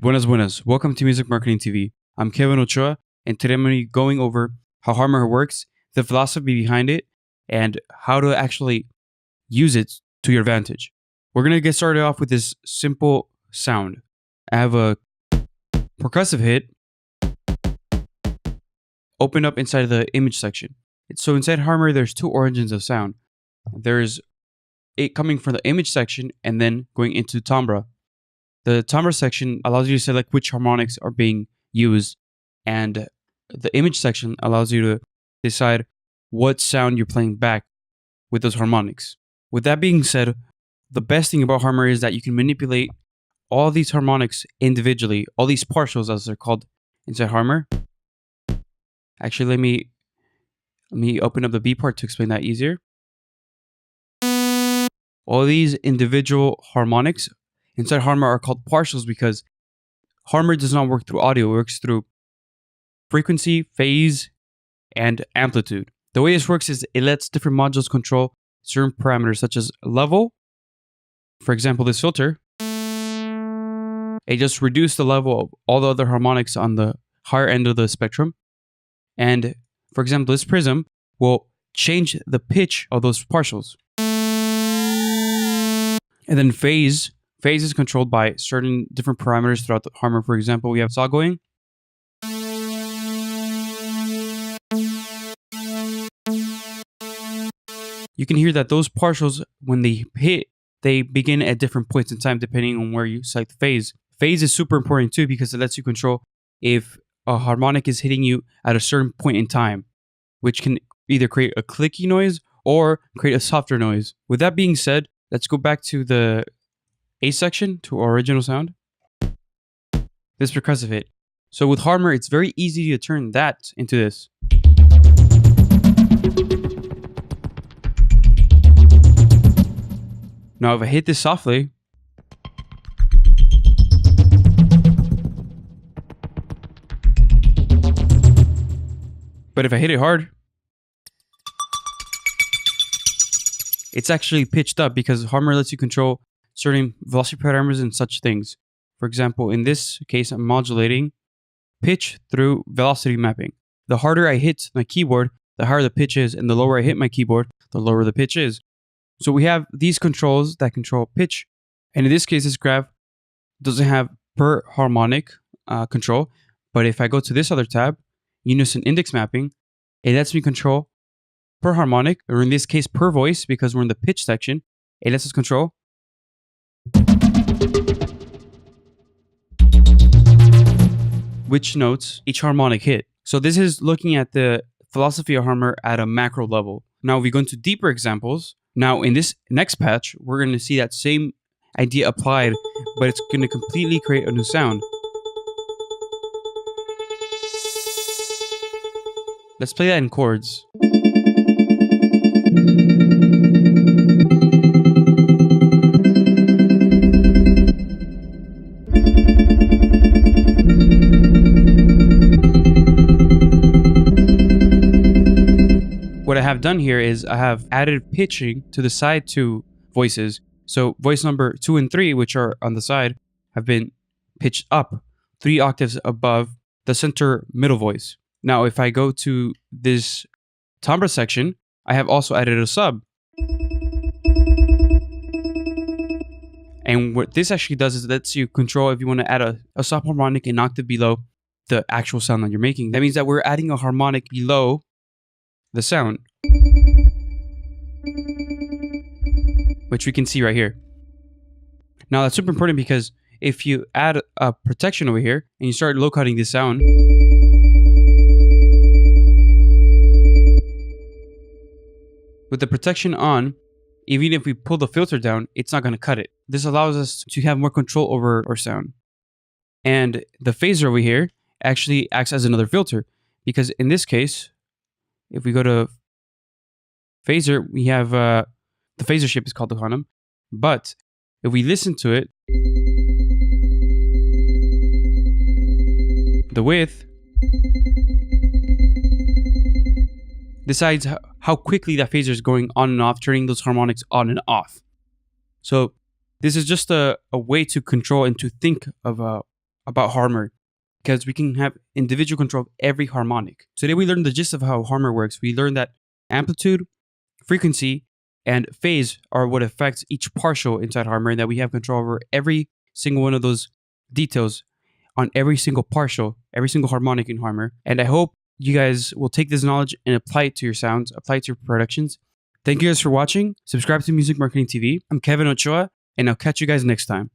Buenas, buenas. Welcome to Music Marketing TV. I'm Kevin Ochoa, and today I'm going to be going over how Harmor works, the philosophy behind it, and how to actually use it to your advantage. We're going to get started off with this simple sound. I have a percussive hit open up inside of the image section. So inside Harmor, there's two origins of sound. There's it coming from the image section and then going into timbre. The timbre section allows you to select which harmonics are being used, and the image section allows you to decide what sound you're playing back with those harmonics. With that being said, the best thing about Harmor is that you can manipulate all these harmonics individually, all these partials as they're called inside Harmor. Actually, let me open up the B part to explain that easier. All these individual harmonics inside Harmor are called partials because Harmor does not work through audio. It works through frequency, phase, and amplitude. The way this works is it lets different modules control certain parameters such as level. For example, this filter, it just reduced the level of all the other harmonics on the higher end of the spectrum. And for example, this prism will change the pitch of those partials. And then phase is controlled by certain different parameters throughout the Harmor. For example, we have saw going. You can hear that those partials, when they hit, they begin at different points in time depending on where you select phase. Phase is super important too because it lets you control if a harmonic is hitting you at a certain point in time, which can either create a clicky noise or create a softer noise. With that being said, let's go back to the A section, to our original sound. This percussive hit. So with Harmor, it's very easy to turn that into this. Now if I hit this softly, but if I hit it hard, it's actually pitched up because Harmor lets you control certain velocity parameters and such things. For example, in this case, I'm modulating pitch through velocity mapping. The harder I hit my keyboard, the higher the pitch is, and the lower I hit my keyboard, the lower the pitch is. So we have these controls that control pitch. And in this case, this graph doesn't have per harmonic control. But if I go to this other tab, unison index mapping, it lets me control per harmonic, or in this case, per voice, because we're in the pitch section. It lets us control which notes each harmonic hit. So this is looking at the philosophy of Harmor at a macro level. Now, if we go into deeper examples, now in this next patch, we're going to see that same idea applied, but it's going to completely create a new sound. Let's play that in chords. What I have done here is I have added pitching to the side two voices. So voice number 2 and 3, which are on the side, have been pitched up 3 octaves above the center middle voice. Now, if I go to this timbre section, I have also added a sub. And what this actually does is it lets you control if you want to add a subharmonic an octave below the actual sound that you're making. That means that we're adding a harmonic below the sound, which we can see right here. Now that's super important because if you add a protection over here and you start low cutting this sound, with the protection on, even if we pull the filter down, it's not going to cut it. This allows us to have more control over our sound. And the phaser over here actually acts as another filter because in this case, if we go to phaser, we have the phaser shape is called the quantum. But if we listen to it, the width decides how quickly that phaser is going on and off, turning those harmonics on and off. So this is just a way to control and to think of a about Harmor because we can have individual control of every harmonic. Today we learned the gist of how Harmor works. We learned that amplitude, frequency, and phase are what affects each partial inside Harmor, and that we have control over every single one of those details on every single partial, every single harmonic in Harmor. And I hope you guys will take this knowledge and apply it to your sounds, apply it to your productions. Thank you guys for watching. Subscribe to Music Marketing TV. I'm Kevin Ochoa, and I'll catch you guys next time.